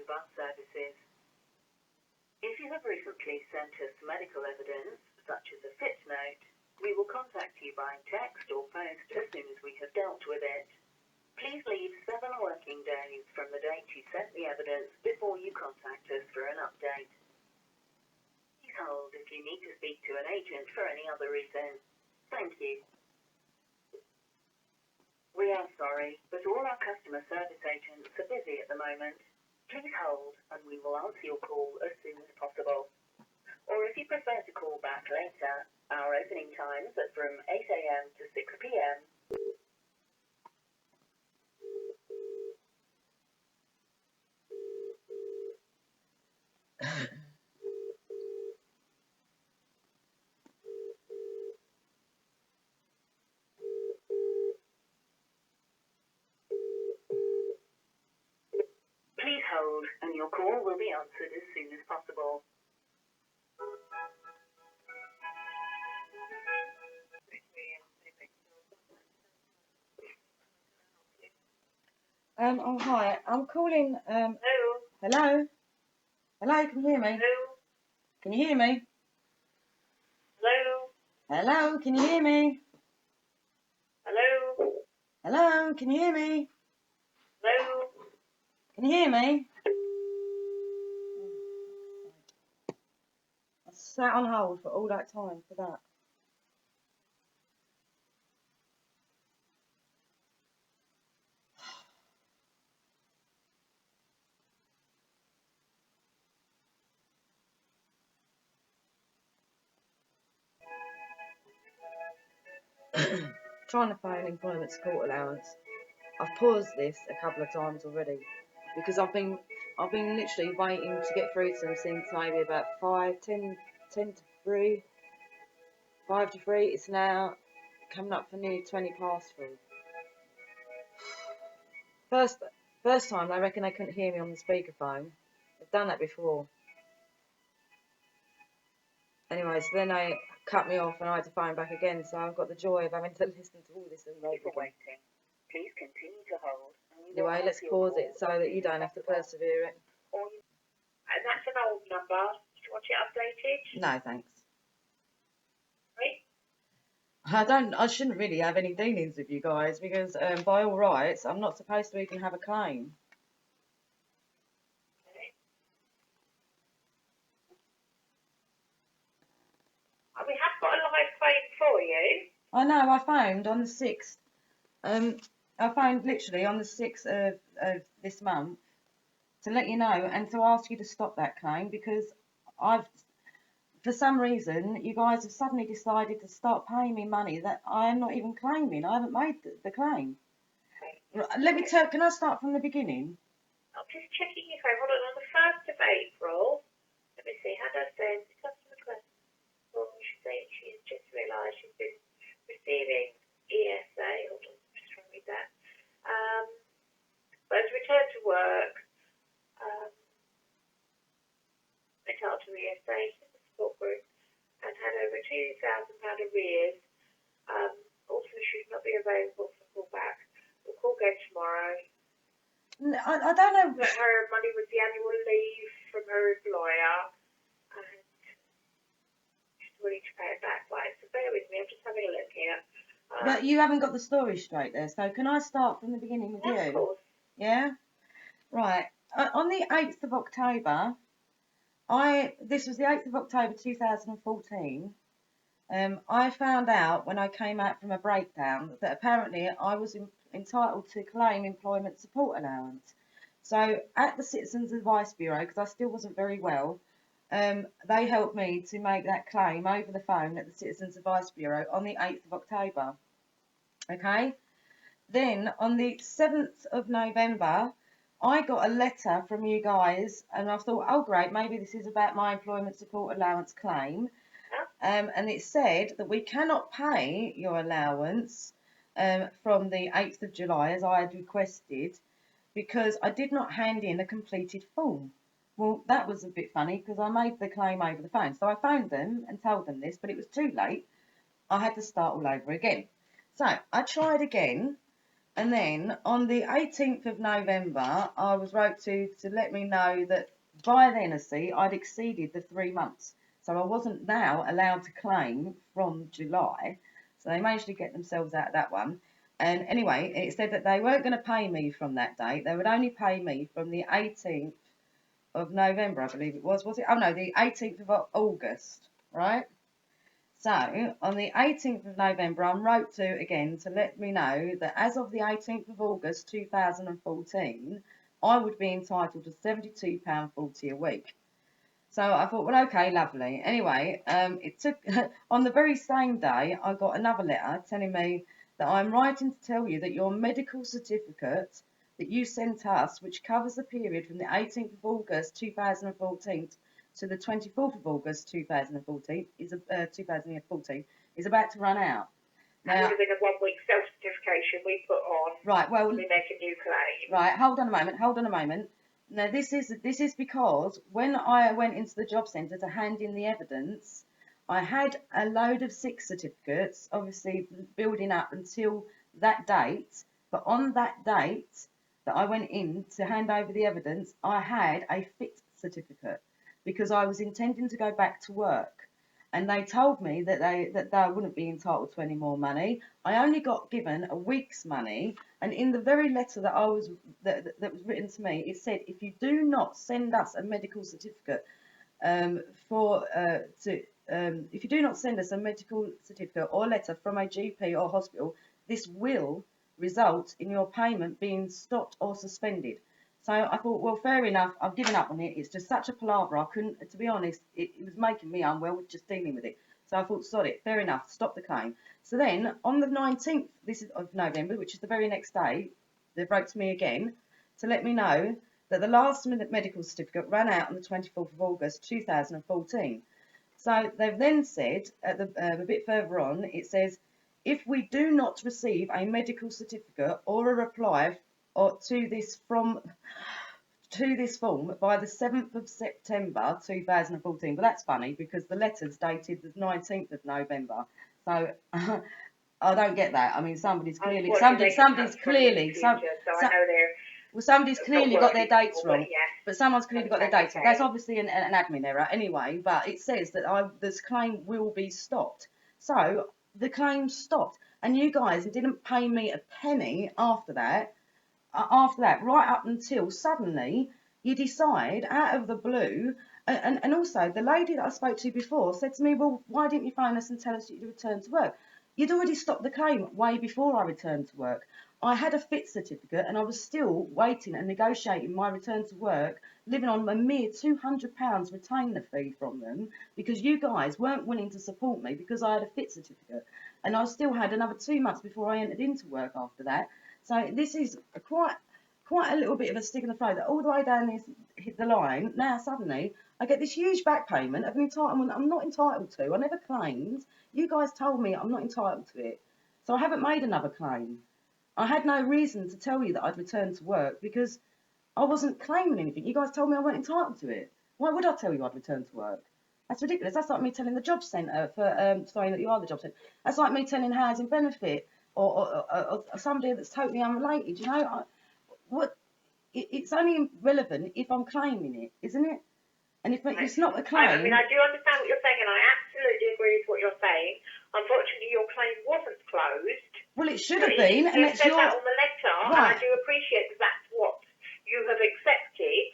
bus services. If you have recently sent us medical evidence, such as a fit note, we will contact you by text or post as soon as we have dealt with it. Please leave 7 working days from the date you sent the evidence before you contact us for an update. Please hold if you need to speak to an agent for any other reason. Thank you. We are sorry, but all our customer service agents are busy at the moment. Please hold and we will answer your call as soon as possible. Or if you prefer to call back later, our opening times are from 8 a.m. to 6 p.m. Please hold, and your call will be answered as soon as possible. Oh, hi. I'm calling, Hello? hello? Hello, can you hear me? Hello? Can you hear me? Hello? Hello, can you hear me? Hello? Hello, can you hear me? Hello? Can you hear me? I sat on hold for all that time for that. Trying to phone employment support allowance. I've paused this a couple of times already because I've been literally waiting to get through to them since maybe about 10 to 3, 5 to 3. It's now coming up for nearly 20 past 3. First time, I reckon they couldn't hear me on the speakerphone. I've done that before. Anyway, so then they cut me off and I had to phone back again, so I've got the joy of having to listen to all this over again. Waiting. Please continue to hold. Anyway, let's pause it so that you don't have to persevere it. And that's an old number. Do you want it updated? No, thanks. Right? I shouldn't really have any dealings with you guys because by all rights, I'm not supposed to even have a claim. Okay. We have got a live claim for you. I know, I phoned on the 6th. I phoned literally on the 6th of this month to let you know and to ask you to stop that claim because for some reason, you guys have suddenly decided to start paying me money that I am not even claiming. I haven't made the claim. Okay. Can I start from the beginning? I'm just checking your phone. Hold on. On the 1st of April, let me see. How does the customer request form? She's just realised she's been receiving ESA. Hold on. Just trying to read that. But has returned to work. Entitled to ESA, support group, and had over £2,000 arrears. Also, should not be available for callback. We'll call again tomorrow. I don't know. But her money was the annual leave from her employer, and she's willing to pay it back. Right, so bear with me. I'm just having a look here. But you haven't got the story straight there. So can I start from the beginning with you? Of course. Yeah. Right. On the 8th of October. This was the 8th of October 2014. I found out when I came out from a breakdown that apparently I was entitled to claim employment support allowance. So at the Citizens Advice Bureau, because I still wasn't very well, they helped me to make that claim over the phone at the Citizens Advice Bureau on the 8th of October. Okay? Then on the 7th of November, I got a letter from you guys and I thought, oh great, maybe this is about my employment support allowance claim. And it said that we cannot pay your allowance from the 8th of July as I had requested because I did not hand in a completed form. Well, that was a bit funny because I made the claim over the phone. So I phoned them and told them this, but it was too late. I had to start all over again. So I tried again. And then on the 18th of November, I was wrote to let me know that by then, I'd exceeded the 3 months. So I wasn't now allowed to claim from July. So they managed to get themselves out of that one. And anyway, it said that they weren't going to pay me from that date. They would only pay me from the 18th of November, I believe it was. Was it? Oh no, the 18th of August, right? So, on the 18th of November, I'm wrote to again to let me know that as of the 18th of August 2014, I would be entitled to £72.40 a week. So I thought, well, okay, lovely. Anyway, it took, on the very same day, I got another letter telling me that I'm writing to tell you that your medical certificate that you sent us, which covers the period from the 18th of August 2014 to the 24th of August 2014 is about to run out. Now, it would have been a 1 week self-certification we put on. Right, well, we make a new claim. Right, hold on a moment. Now, this is because when I went into the job centre to hand in the evidence, I had a load of sick certificates, obviously building up until that date. But on that date that I went in to hand over the evidence, I had a fit certificate because I was intending to go back to work. And they told me that they wouldn't be entitled to any more money. I only got given a week's money, and in the very letter that was written to me, it said, if you do not send us a medical certificate if you do not send us a medical certificate or letter from a GP or hospital, this will result in your payment being stopped or suspended. So I thought, well, fair enough. I've given up on it. It's just such a palaver. I couldn't, to be honest, it was making me unwell with just dealing with it. So I thought, sod it, fair enough, stop the claim. So then on the 19th of November, which is the very next day, they wrote to me again to let me know that the last medical certificate ran out on the 24th of August 2014. So they've then said, at a bit further on, it says, if we do not receive a medical certificate or a reply to this form by the 7th of September 2014. But that's funny because the letter's dated the 19th of November. So I don't get that. I mean, somebody's clearly got their dates wrong. But someone's clearly got their dates wrong. That's obviously an admin error anyway. But it says that this claim will be stopped. So the claim stopped, and you guys didn't pay me a penny after that, right up until suddenly you decide out of the blue. And also, the lady that I spoke to before said to me, well, why didn't you phone us and tell us that you'd returned to work? You'd already stopped the claim way before I returned to work. I had a fit certificate and I was still waiting and negotiating my return to work, living on a mere £200 retainer fee from them because you guys weren't willing to support me because I had a fit certificate. And I still had another 2 months before I entered into work after that. So this is quite a little bit of a stick in the throat that all the way down the line, now suddenly I get this huge back payment of an entitlement I'm not entitled to. I never claimed. You guys told me I'm not entitled to it. So I haven't made another claim. I had no reason to tell you that I'd returned to work because I wasn't claiming anything. You guys told me I weren't entitled to it. Why would I tell you I'd returned to work? That's ridiculous. That's like me telling the job centre sorry that you are the job centre. That's like me telling housing benefit or somebody that's totally unrelated. You know, it's only relevant if I'm claiming it, isn't it? And if it's not a claim... I mean, I do understand what you're saying, and I absolutely agree with what you're saying. Unfortunately, your claim wasn't closed. Well, it should have been, and it's your... that on the letter, right. And I do appreciate that that's what you have accepted,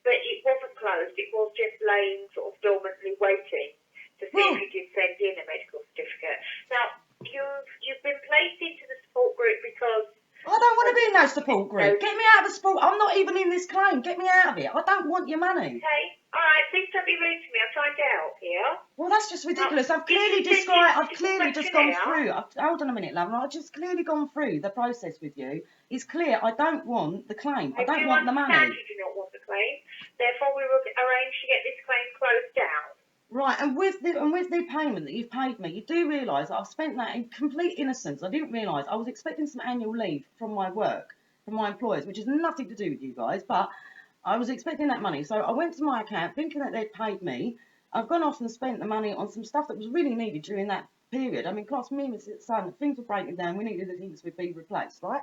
but it wasn't closed. It was just laying sort of dormantly waiting to see if you did send in a medical certificate. Now, you've been placed into the support group because... I don't want to be in no support group. Get me out of the support. I'm not even in this claim. Get me out of it. I don't want your money. Okay. All right. Please don't be rude to me. I'm trying to help here. Well, that's just ridiculous. I've clearly just gone through. Hold on a minute, love. I've just clearly gone through the process with you. It's clear I don't want the claim. I don't want the money. You do not want the claim. Therefore, we will arrange to get this claim closed down. Right, and with the payment that you've paid me, you do realise that I've spent that in complete innocence. I didn't realise. I was expecting some annual leave from my work, from my employers, which has nothing to do with you guys, but I was expecting that money. So I went to my account thinking that they'd paid me. I've gone off and spent the money on some stuff that was really needed during that period. I mean, class me and my son, things were breaking down. We needed the things to be replaced, right?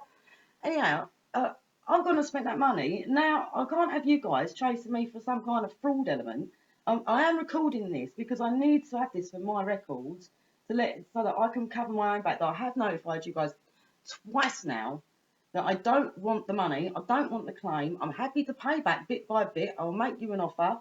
Anyhow, I'm going to spend that money. Now, I can't have you guys chasing me for some kind of fraud element. I am recording this because I need to have this for my records so that I can cover my own back. That I have notified you guys twice now that I don't want the money. I don't want the claim. I'm happy to pay back bit by bit. I'll make you an offer.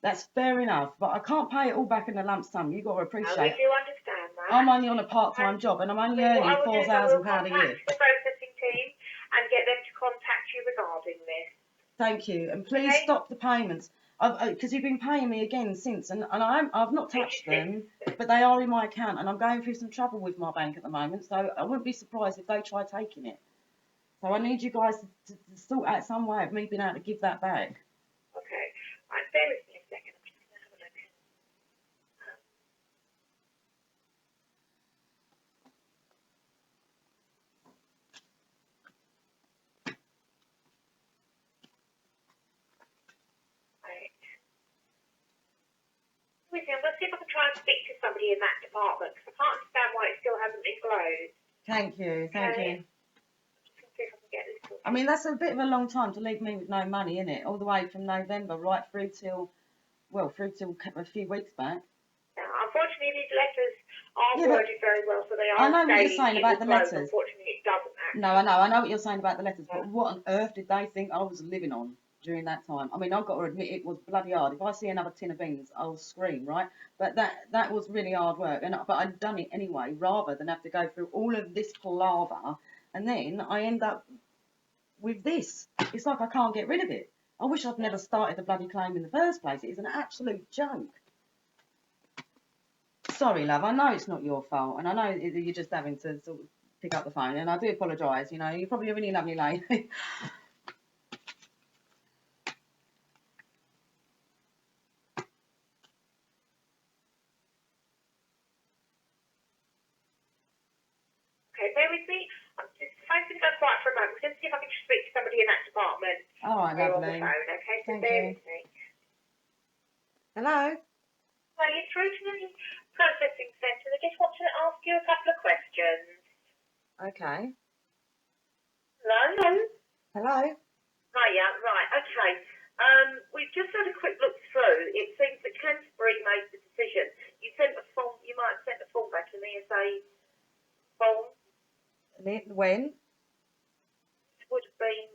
That's fair enough, but I can't pay it all back in a lump sum. You've got to No, appreciate we it. do understand that. I'm only on a part-time job and I'm only What I earning will do is I will £4,000 a year. contact the processing team and get them to contact you regarding this. Thank you, and please Okay. stop the payments. Because you've been paying me again since, and I've not touched them, but they are in my account, and I'm going through some trouble with my bank at the moment, so I wouldn't be surprised if they try taking it. So I need you guys to sort out some way of me being able to give that back. Okay. Right, bear with me a second. I'm just going to have a look. Right. I'm going to see if I can try and speak to somebody in that department because I can't understand why it still hasn't been closed. Thank you, thank you. Just going to see if I can get this sorted. I mean, that's a bit of a long time to leave me with no money in it, all the way from November right through till a few weeks back. Now, unfortunately, these letters aren't Yeah, but worded very well, so they are I know what you're stating saying it about will the close. letters. Unfortunately, it doesn't actually. No, I know what you're saying about the letters, but what on earth did they think I was living on during that time? I mean, I've got to admit it was bloody hard. If I see another tin of beans, I'll scream, right? But that was really hard work, but I'd done it anyway, rather than have to go through all of this palaver, and then I end up with this. It's like I can't get rid of it. I wish I'd never started the bloody claim in the first place. It is an absolute joke. Sorry, love, I know it's not your fault, and I know that you're just having to sort of pick up the phone, and I do apologise, you know, you're probably a really lovely lady. Okay, bear with me. I'm just trying to go quiet for a moment. Just see if I can speak to somebody in that department. All right, They're on the lovely. phone, okay? So Thank bear you. with me. Hello? So you're through to the processing centre. I just want to ask you a couple of questions. Okay. Hello? Hello? Hiya, right, okay. We've just had a quick look through. It seems that Canterbury made the decision. You sent a form, you might have sent a form back, an ESA form. When? It would have been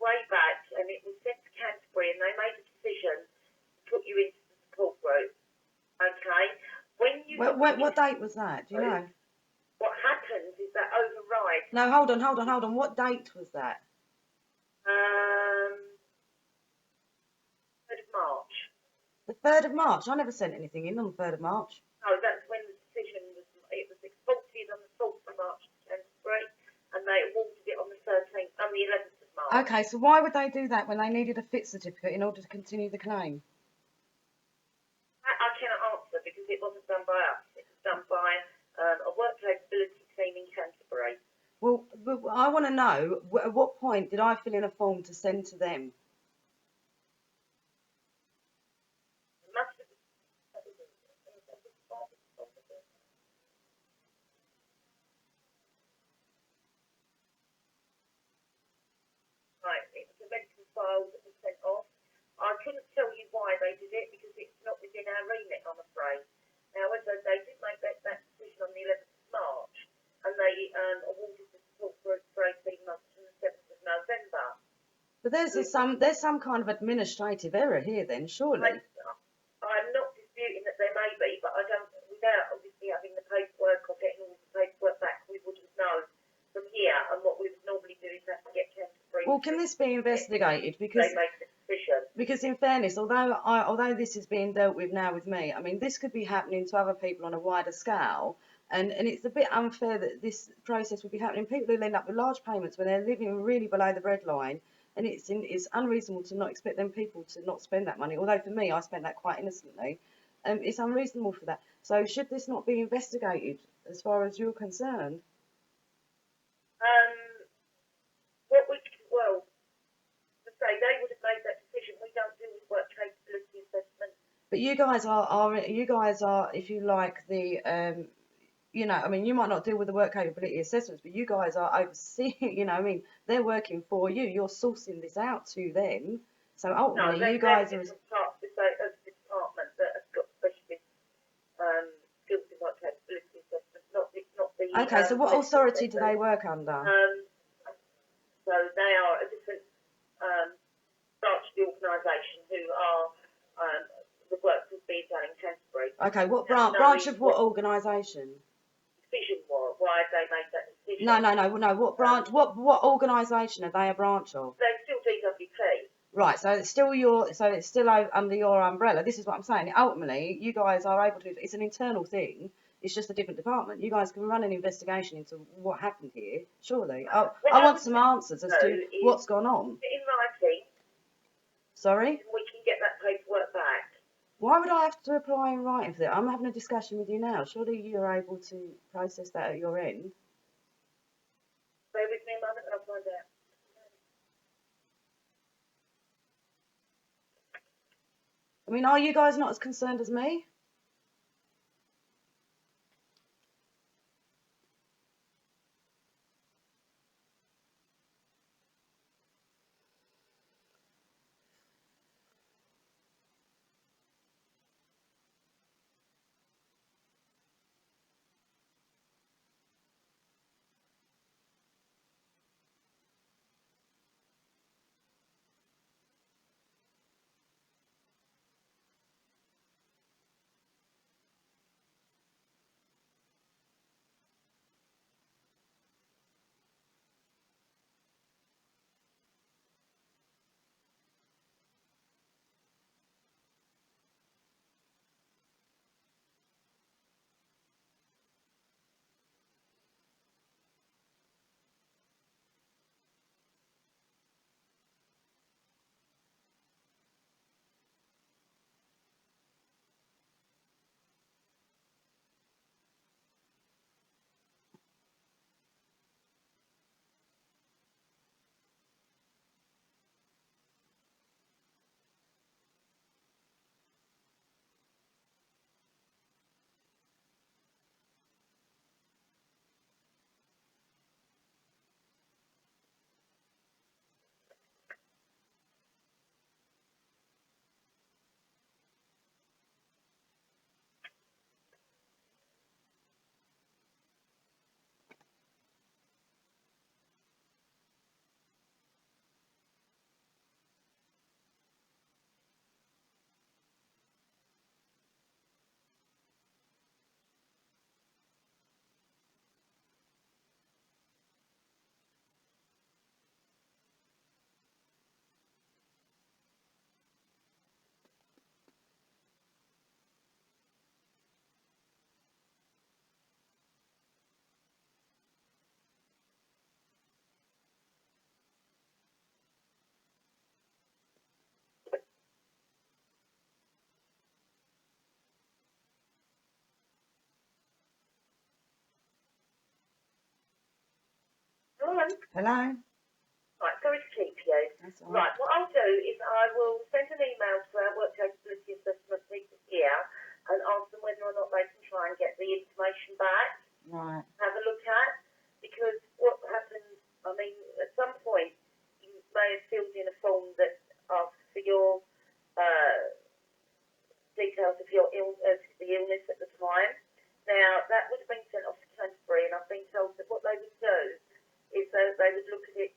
way back, and it was sent to Canterbury, and they made a decision to put you into the support group. Okay? When you What date was that? Do you know? what happens is that overrides. No, hold on. What date was that? 3rd of March. The 3rd of March? I never sent anything in on the 3rd of March. No, that's when the decision was. It was exported on the 4th of March to Canterbury, and they awarded it on the 13th, on the 11th of March. Okay, so why would they do that when they needed a fit certificate in order to continue the claim? I cannot answer because it wasn't done by us. It was done by a work capability team in Canterbury. Well, I want to know, at what point did I fill in a form to send to them? It must have right, it was a medical file that was sent off. I couldn't tell you why they did it because it's not within our remit, I'm afraid. However, they did make that decision on the 11th of March, and they awarded the support group for 18 months from the 7th of November. But there's some kind of administrative error here then, surely. I'm not disputing that there may be, but I don't, without obviously having the paperwork or getting all the paperwork back, we wouldn't know from here, and what we would normally do is have to get Canterbury. Well, can this be investigated? Because they make the decision. Because in fairness, although this is being dealt with now with me, I mean, this could be happening to other people on a wider scale, and it's a bit unfair that this process would be happening. People who end up with large payments when they're living really below the breadline, and it's unreasonable to not expect them people to not spend that money. Although for me, I spent that quite innocently. It's unreasonable for that. So should this not be investigated as far as you're concerned? They would have made that decision. We don't do work capability assessment. But you guys are, if you like, the you know, I mean, you might not deal with the work capability assessments, but you guys are overseeing, you know, I mean, they're working for you. You're sourcing this out to them. So ultimately, you guys are... different parts of the department that have got specialist skills in work capability assessment, not the... Okay, so what authority do they work under? So they are a different branch of the organisation who are the work that's being done in Canterbury. Okay, what branch of what organisation? Decision why they made that decision. No. What branch? What organisation are they a branch of? They're still DWP. Right, so it's still under your umbrella. This is what I'm saying. Ultimately, you guys are able to. It's an internal thing. It's just a different department. You guys can run an investigation into what happened here. Surely, I want some answers as to what's gone on. In writing. Sorry. We can get that paperwork back. Why would I have to apply in writing for that? I'm having a discussion with you now. Surely you're able to process that at your end. Bear with me a moment and I'll find out. I mean, are you guys not as concerned as me? Hello? Right, sorry to keep you. That's all right. Right, what I'll do is I will send an email to our work capability assessment people here and ask them whether or not they can try and get the information back. Right. Have a look at, because what happens, I mean, at some point you may have filled in a form that asks for your details of your the illness at the time. Now, that would have been sent off to Canterbury, and I've been told that what they would do is they would look at it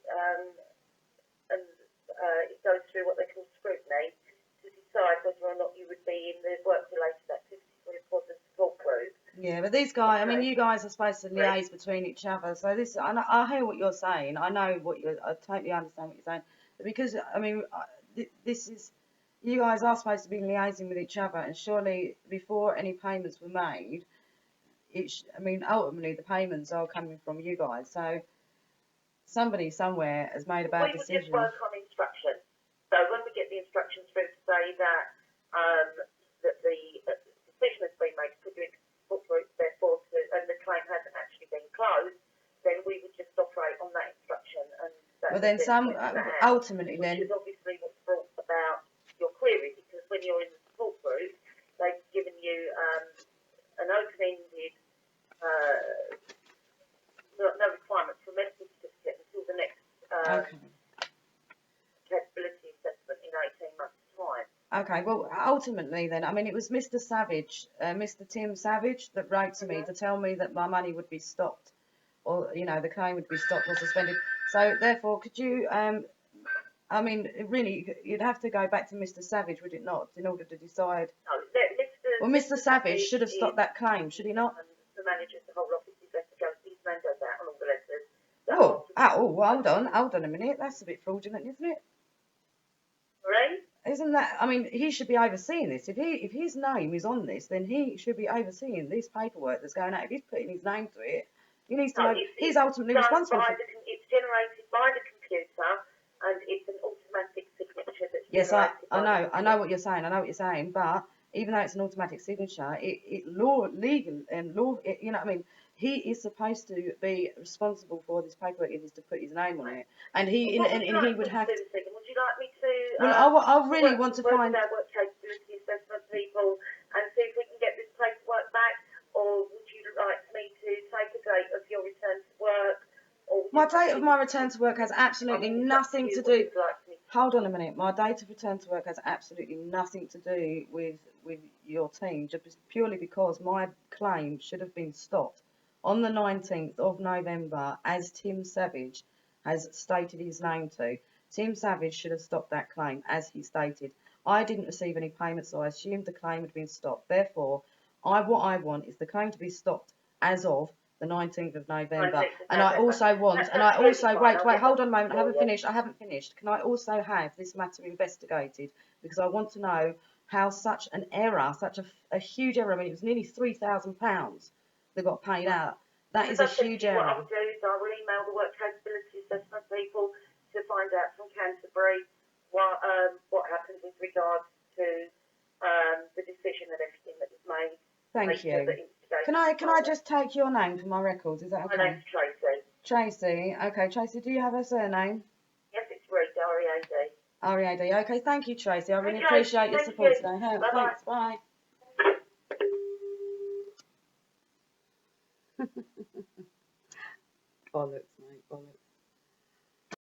and it goes through what they call scrutiny to decide whether or not you would be in the work-related activities or the support group. Yeah, but these guys, I mean, you guys are supposed to liaise between each other. So this, I hear what you're saying. I know I totally understand what you're saying. But because, I mean, this is, you guys are supposed to be liaising with each other, and surely before any payments were made, I mean, ultimately the payments are coming from you guys. So somebody somewhere has made a bad decision. We would just work on instructions. So when we get the instructions through to say that that the decision has been made to put you into support group, therefore, and the claim hasn't actually been closed, then we would just operate on that instruction. And well, then ultimately, which is obviously what's brought about your query, because when you're in the support group, they've given you an open-ended Okay, well, ultimately then, I mean, it was Mr. Savage, Mr. Tim Savage, that wrote to me to tell me that my money would be stopped, or, you know, the claim would be stopped or suspended. So, therefore, could you, I mean, really, you'd have to go back to Mr. Savage, would it not, in order to decide? No, Well, Mr. Savage should have stopped that claim, should he not? The manager of the whole office investigates. His name does that on all the letters. Hold on a minute. That's a bit fraudulent, isn't it? Right? Isn't that? I mean, he should be overseeing this. If his name is on this, then he should be overseeing this paperwork that's going out. If he's putting his name to it, he needs to know he's ultimately responsible for it. It's generated by the computer, and it's an automatic signature that's Yes, generated I know what you're saying. I know what you're saying, but even though it's an automatic signature, you know what I mean? He is supposed to be responsible for this paperwork. If he's to put his name on it, and he would have. Would you like me to? Well, I really want to work find. with our work capability assessment people and see if we can get this paperwork back, or would you like me to take a date of your return to work? My date of my return to work has absolutely nothing to do. Hold on a minute. My date of return to work has absolutely nothing to do with your team, just purely because my claim should have been stopped on the 19th of November, as Tim Savage has stated his name to. Tim Savage should have stopped that claim, as he stated. I didn't receive any payment, so I assumed the claim had been stopped. Therefore, what I want is the claim to be stopped as of the 19th of November. And I also want, wait, hold on a moment, I haven't finished. Can I also have this matter investigated? Because I want to know how such an error, such a huge error, I mean, it was nearly £3,000 that got paid out. That is a huge error. What I'll do is I will email the work capability assessment people to find out from Canterbury what happened with regards to the decision and everything that was made. Thank you. Can I just take your name for my records? Is that okay? My name's Tracy. Tracy. Okay, Tracy, do you have a surname? Yes, it's Reed, R-E-A-D. R-E-A-D. Okay, thank you, Tracy. I really Okay, appreciate your thank support you. today. Bye-bye. Thanks, bye. Bollocks.